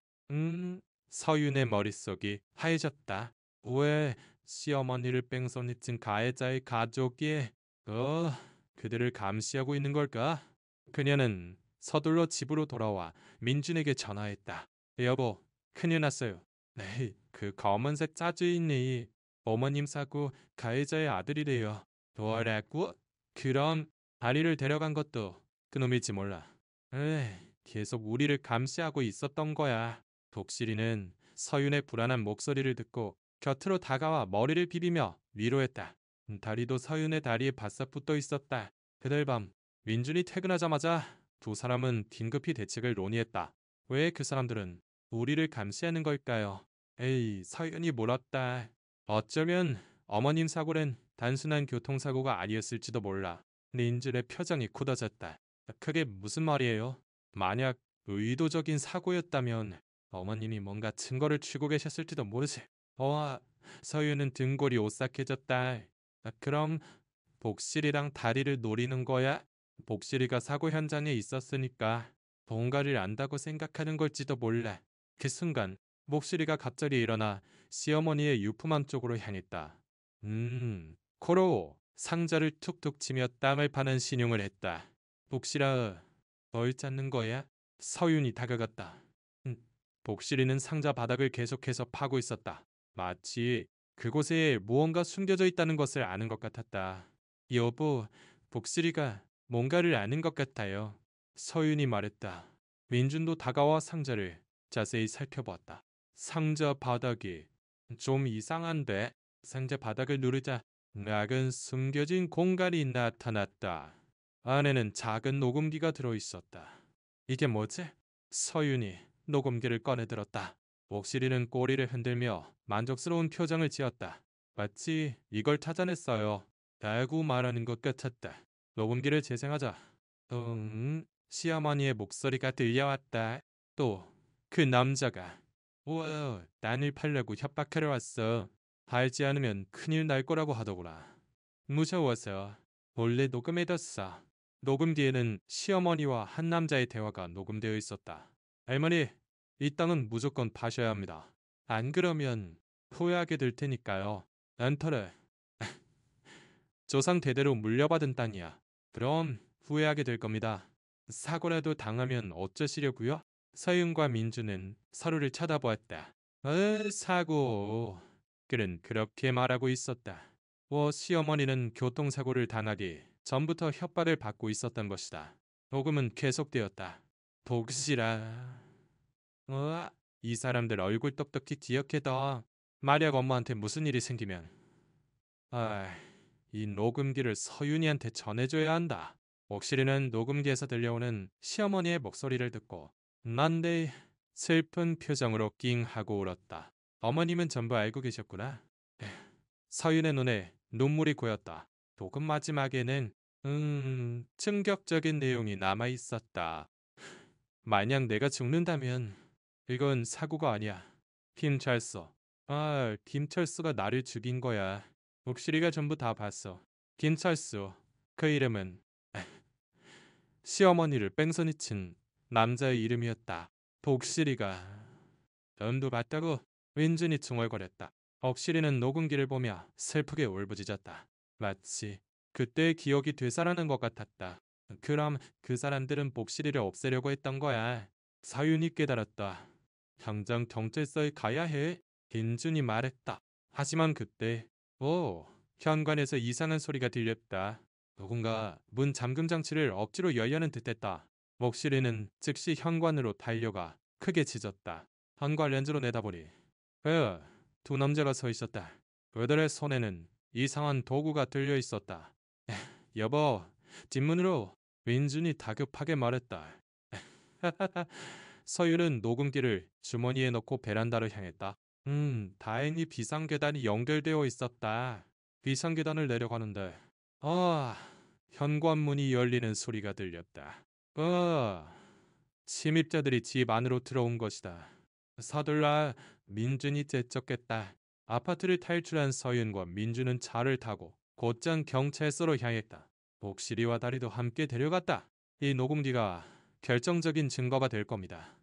A: 서윤의 머릿속이 하얘졌다. 왜 시어머니를 뺑소니 친 가해자의 가족이 그들을 감시하고 있는 걸까? 그녀는 서둘러 집으로 돌아와 민준에게 전화했다. 여보, 큰일 났어요. 그 검은색 짜주인이 어머님 사고 가해자의 아들이래요. 뭐라고? 그럼 다리를 데려간 것도 그놈일지 몰라. 계속 우리를 감시하고 있었던 거야. 독실이는 서윤의 불안한 목소리를 듣고 곁으로 다가와 머리를 비비며 위로했다. 다리도 서윤의 다리에 바싹 붙어 있었다. 그날 밤 민준이 퇴근하자마자 두 사람은 긴급히 대책을 논의했다. 왜 그 사람들은 우리를 감시하는 걸까요? 에이, 서윤이 물었다. 어쩌면 어머님 사고는 단순한 교통사고가 아니었을지도 몰라. 민준의 표정이 굳어졌다. 그게 무슨 말이에요? 만약 의도적인 사고였다면 어머님이 뭔가 증거를 쥐고 계셨을지도 모르지. 서윤은 등골이 오싹해졌다. 그럼 복실이랑 다리를 노리는 거야? 복실이가 사고 현장에 있었으니까 뭔가를 안다고 생각하는 걸지도 몰라. 그 순간 복실이가 갑자기 일어나 시어머니의 유품함 쪽으로 향했다. 코로 상자를 툭툭 치며 땅을 파는 신용을 했다. 복실아, 뭘 찾는 거야? 서윤이 다가갔다. 복실이는 상자 바닥을 계속해서 파고 있었다. 마치 그곳에 무언가 숨겨져 있다는 것을 아는 것 같았다. 여보, 복실이가 뭔가를 아는 것 같아요. 서윤이 말했다. 민준도 다가와 상자를 자세히 살펴보았다. 상자 바닥이 좀 이상한데? 상자 바닥을 누르자 작은 숨겨진 공간이 나타났다. 안에는 작은 녹음기가 들어있었다. 이게 뭐지? 서윤이 녹음기를 꺼내들었다. 옥실이는 꼬리를 흔들며 만족스러운 표정을 지었다. 마치 이걸 찾아냈어요. 라고 말하는 것 같았다. 녹음기를 재생하자. 시어머니의 목소리가 들려왔다. 또 그 남자가 우와, 딴을 팔려고 협박하러 왔어. 팔지 않으면 큰일 날 거라고 하더구나. 무서워서 몰래 녹음해뒀어. 녹음 뒤에는 시어머니와 한 남자의 대화가 녹음되어 있었다. 할머니, 이 땅은 무조건 파셔야 합니다. 안 그러면 후회하게 될 테니까요. 안터래. 조상 대대로 물려받은 땅이야. 그럼 후회하게 될 겁니다. 사고라도 당하면 어쩌시려고요? 서윤과 민주는 서로를 쳐다보았다. 사고. 그는 그렇게 말하고 있었다. 시어머니는 교통사고를 당하기 전부터 협박을 받고 있었던 것이다. 녹음은 계속되었다. 복시라. 이 사람들 얼굴 똑똑히 기억해둬. 만약 엄마한테 무슨 일이 생기면 이 녹음기를 서윤이한테 전해줘야 한다. 옥실이는 녹음기에서 들려오는 시어머니의 목소리를 듣고 난데 슬픈 표정으로 낑 하고 울었다. 어머님은 전부 알고 계셨구나. 서윤의 눈에 눈물이 고였다. 녹음 마지막에는 충격적인 내용이 남아 있었다. 만약 내가 죽는다면 이건 사고가 아니야. 김철수. 김철수가 나를 죽인 거야. 옥실이가 전부 다 봤어. 김철수. 그 이름은 시어머니를 뺑소니 친 남자의 이름이었다. 복실이가. 전부 봤다고 윈준이 중얼거렸다. 억실이는 녹음기를 보며 슬프게 울부짖었다. 마치 그때의 기억이 되살아난 것 같았다. 그럼 그 사람들은 복실이를 없애려고 했던 거야. 사윤이 깨달았다. 당장 경찰서에 가야 해. 빈준이 말했다. 하지만 그때 현관에서 이상한 소리가 들렸다. 누군가 문 잠금 장치를 억지로 열려는 듯했다. 목실이는 즉시 현관으로 달려가 크게 짖었다. 현관 렌즈로 내다보니 두 남자가 서 있었다. 그들의 손에는 이상한 도구가 들려 있었다. 여보, 뒷문으로. 민준이 다급하게 말했다. 서윤은 녹음기를 주머니에 넣고 베란다로 향했다. 다행히 비상계단이 연결되어 있었다. 비상계단을 내려가는데 현관문이 열리는 소리가 들렸다. 침입자들이 집 안으로 들어온 것이다. 서둘러. 민준이 재촉했다. 아파트를 탈출한 서윤과 민준은 차를 타고 곧장 경찰서로 향했다. 복실이와 다리도 함께 데려갔다. 이 녹음기가 결정적인 증거가 될 겁니다.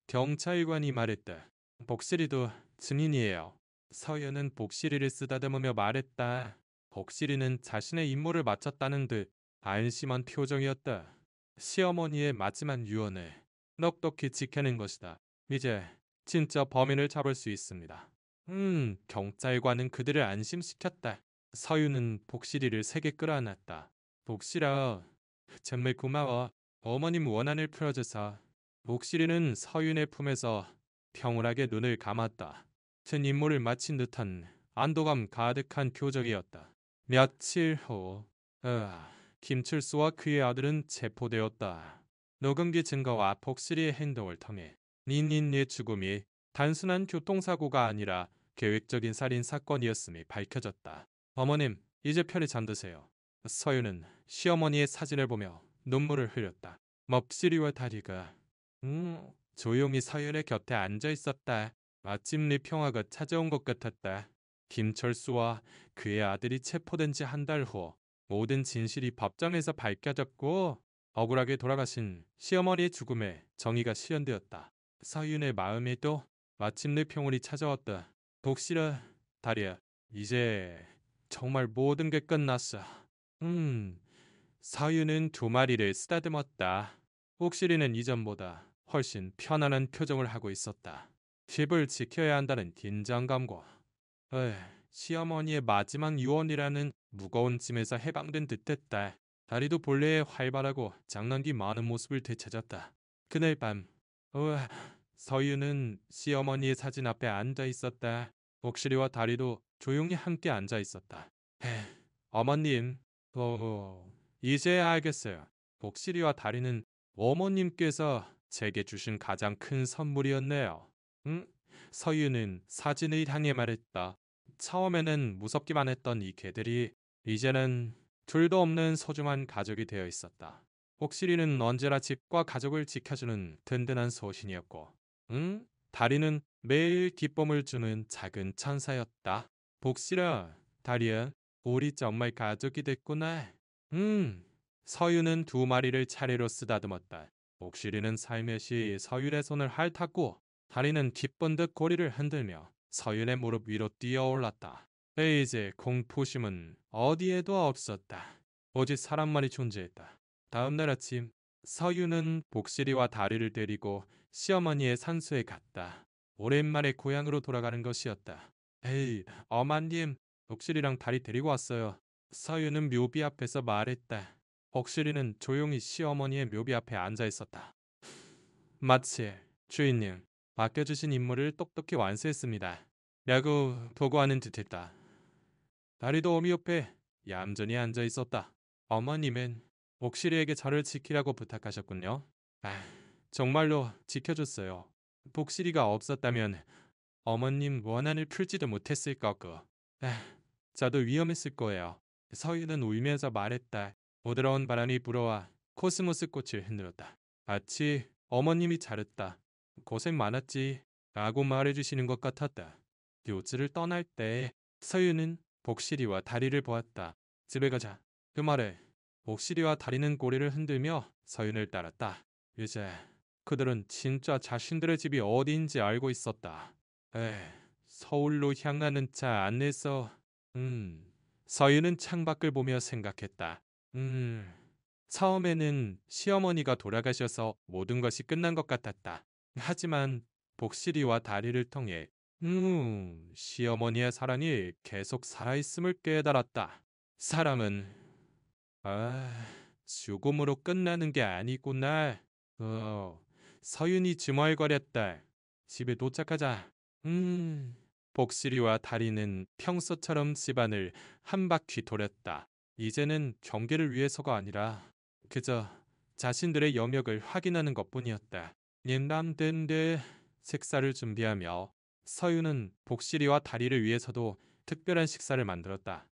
A: 경찰관이 말했다. 복실이도 증인이에요. 서윤은 복실이를 쓰다듬으며 말했다. 복실이는 자신의 임무를 마쳤다는 듯 안심한 표정이었다. 시어머니의 마지막 유언을 똑똑히 지켜낸 것이다. 이제 진짜 범인을 잡을 수 있습니다. 경찰관은 그들을 안심시켰다. 서윤은 복실이를 세게 끌어안았다. 복실아, 정말 고마워. 어머님 원한을 풀어줘서 목시리는 서윤의 품에서 평온하게 눈을 감았다. 전 임무를 마친 듯한 안도감 가득한 표정이었다. 며칠 후 김철수와 그의 아들은 체포되었다. 녹음기 증거와 복실이의 행동을 통해 닌닌의 죽음이 단순한 교통사고가 아니라 계획적인 살인 사건이었음이 밝혀졌다. 어머님, 이제 편히 잠드세요. 서윤은 시어머니의 사진을 보며 눈물을 흘렸다. 먹시리와 다리가 조용히 서윤의 곁에 앉아 있었다. 마침 리평화가 찾아온 것 같았다. 김철수와 그의 아들이 체포된 지 한 달 후 모든 진실이 법정에서 밝혀졌고 억울하게 돌아가신 시어머니의 죽음에 정의가 실현되었다. 서윤의 마음에도 마침내 평온이 찾아왔다. 복실아, 다리야, 이제 정말 모든 게 끝났어. 서윤은 두 마리를 쓰다듬었다. 옥실이는 이전보다 훨씬 편안한 표정을 하고 있었다. 집을 지켜야 한다는 긴장감과 시어머니의 마지막 유언이라는 무거운 짐에서 해방된 듯했다. 다리도 본래의 활발하고 장난기 많은 모습을 되찾았다. 그날 밤 서윤은 시어머니의 사진 앞에 앉아 있었다. 옥실이와 다리도 조용히 함께 앉아 있었다. 어머님, 이제 알겠어요. 옥실이와 다리는 어머님께서 제게 주신 가장 큰 선물이었네요. 응? 서윤은 사진을 향해 말했다. 처음에는 무섭기만 했던 이 개들이 이제는 둘도 없는 소중한 가족이 되어 있었다. 옥실이는 언제나 집과 가족을 지켜주는 든든한 소신이었고, 다리는 매일 기쁨을 주는 작은 천사였다. 복실아, 다리야, 우리 정말 가족이 됐구나. 서윤은 두 마리를 차례로 쓰다듬었다. 옥실이는 살며시 서윤의 손을 핥았고 다리는 기쁜 듯 고리를 흔들며 서윤의 무릎 위로 뛰어올랐다. 이제 공포심은 어디에도 없었다. 오직 사람만이 존재했다. 다음 날 아침 서윤은 복실이와 다리를 데리고 시어머니의 산소에 갔다. 오랜만에 고향으로 돌아가는 것이었다. 어머님, 복실이랑 다리 데리고 왔어요. 서윤은 묘비 앞에서 말했다. 복실이는 조용히 시어머니의 묘비 앞에 앉아 있었다. 마치 주인님, 맡겨주신 임무를 똑똑히 완수했습니다. 라고 보고하는 듯했다. 다리도 어미 옆에 얌전히 앉아 있었다. 어머님은 복실이에게 저를 지키라고 부탁하셨군요. 정말로 지켜줬어요. 복실이가 없었다면 어머님 원한을 풀지도 못했을 거고. 저도 위험했을 거예요. 서윤은 울면서 말했다. 부드러운 바람이 불어와 코스모스 꽃을 흔들었다. 마치 어머님이 잘했다. 고생 많았지. 라고 말해주시는 것 같았다. 요츠를 떠날 때 서윤은 복실이와 다리를 보았다. 집에 가자. 그 말에 복실이와 다리는 고개를 흔들며 서윤을 따랐다. 이제 그들은 진짜 자신들의 집이 어디인지 알고 있었다. 서울로 향하는 차 안에서 서윤은 창밖을 보며 생각했다. 처음에는 시어머니가 돌아가셔서 모든 것이 끝난 것 같았다. 하지만 복실이와 다리를 통해 시어머니의 사랑이 계속 살아있음을 깨달았다. 사랑은 죽음으로 끝나는 게 아니구나. 서윤이 중얼거렸다. 집에 도착하자. 복실이와 다리는 평소처럼 집안을 한 바퀴 돌았다. 이제는 경계를 위해서가 아니라 그저 자신들의 영역을 확인하는 것뿐이었다. 님남된데 식사를 준비하며 서윤은 복실이와 다리를 위해서도 특별한 식사를 만들었다.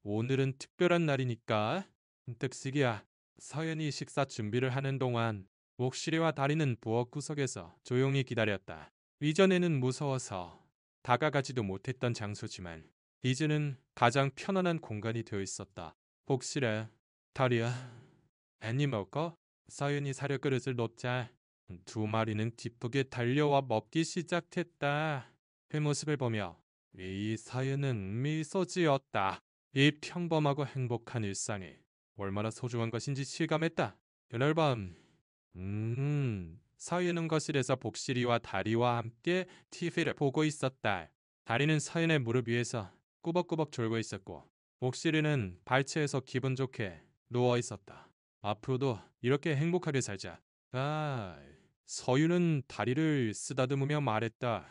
A: 오늘은 특별한 날이니까 특식이야. 서윤이 식사 준비를 하는 동안 복실이와 다리는 부엌 구석에서 조용히 기다렸다. 이전에는 무서워서 다가가지도 못했던 장소지만 이제는 가장 편안한 공간이 되어 있었다. 복실아, 다리야, 애니 먹어? 서윤이 사료 그릇을 놓자 두 마리는 기쁘게 달려와 먹기 시작했다. 그 모습을 보며 이 서윤은 미소 지었다. 이 평범하고 행복한 일상이 얼마나 소중한 것인지 실감했다. 그날 밤, 서윤은 거실에서 복실이와 다리와 함께 TV를 보고 있었다. 다리는 서윤의 무릎 위에서 꾸벅꾸벅 졸고 있었고 복실이는 발치에서 기분 좋게 누워 있었다. 앞으로도 이렇게 행복하게 살자. 아, 서윤은 다리를 쓰다듬으며 말했다.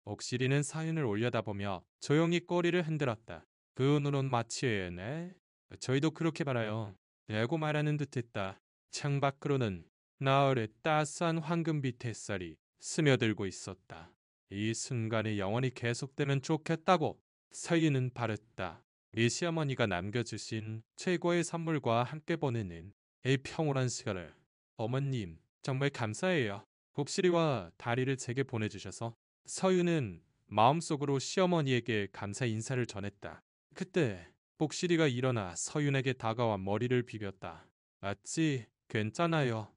A: 옥실이는 사윤을 올려다보며 조용히 꼬리를 흔들었다. 그 눈은 마치 네? 저희도 그렇게 바라요. 라고 말하는 듯했다. 창밖으로는 나흘의 따스한 황금빛 햇살이 스며들고 있었다. 이 순간이 영원히 계속되면 좋겠다고 서윤은 바랬다. 이 시어머니가 남겨주신 최고의 선물과 함께 보내는 이 평온한 시간을 어머님 정말 감사해요. 복실이와 다리를 제게 보내주셔서 서윤은 마음속으로 시어머니에게 감사 인사를 전했다. 그때 복실이가 일어나 서윤에게 다가와 머리를 비볐다. 맞지? 괜찮아요.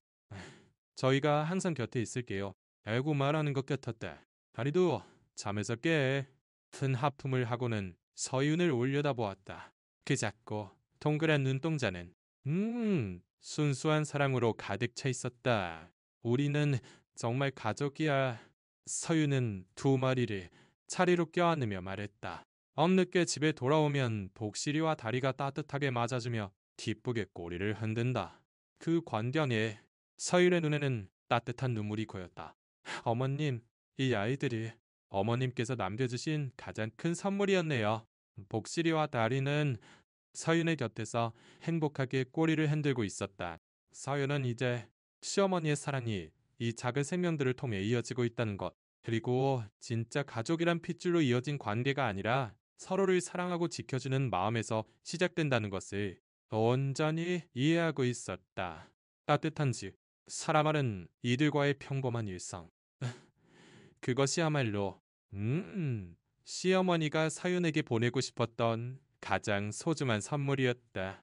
A: 저희가 항상 곁에 있을게요. 알고 말하는 것 같았다. 다리도 잠에서 깨. 큰 하품을 하고는 서윤을 올려다보았다. 그 작고 동그란 눈동자는 순수한 사랑으로 가득 차 있었다. 우리는 정말 가족이야. 서윤은 두 마리를 차례로 껴안으며 말했다. 밤늦게 집에 돌아오면 복실이와 다리가 따뜻하게 맞아주며 기쁘게 꼬리를 흔든다. 그 광경에 서윤의 눈에는 따뜻한 눈물이 고였다. 어머님, 이 아이들이 어머님께서 남겨주신 가장 큰 선물이었네요. 복실이와 다리는 서윤의 곁에서 행복하게 꼬리를 흔들고 있었다. 서윤은 이제 시어머니의 사랑이 이 작은 생명들을 통해 이어지고 있다는 것, 그리고 진짜 가족이란 핏줄로 이어진 관계가 아니라 서로를 사랑하고 지켜주는 마음에서 시작된다는 것을 온전히 이해하고 있었다. 따뜻한 집, 사람하는 이들과의 평범한 일상. 그것이야말로 시어머니가 사윤에게 보내고 싶었던 가장 소중한 선물이었다.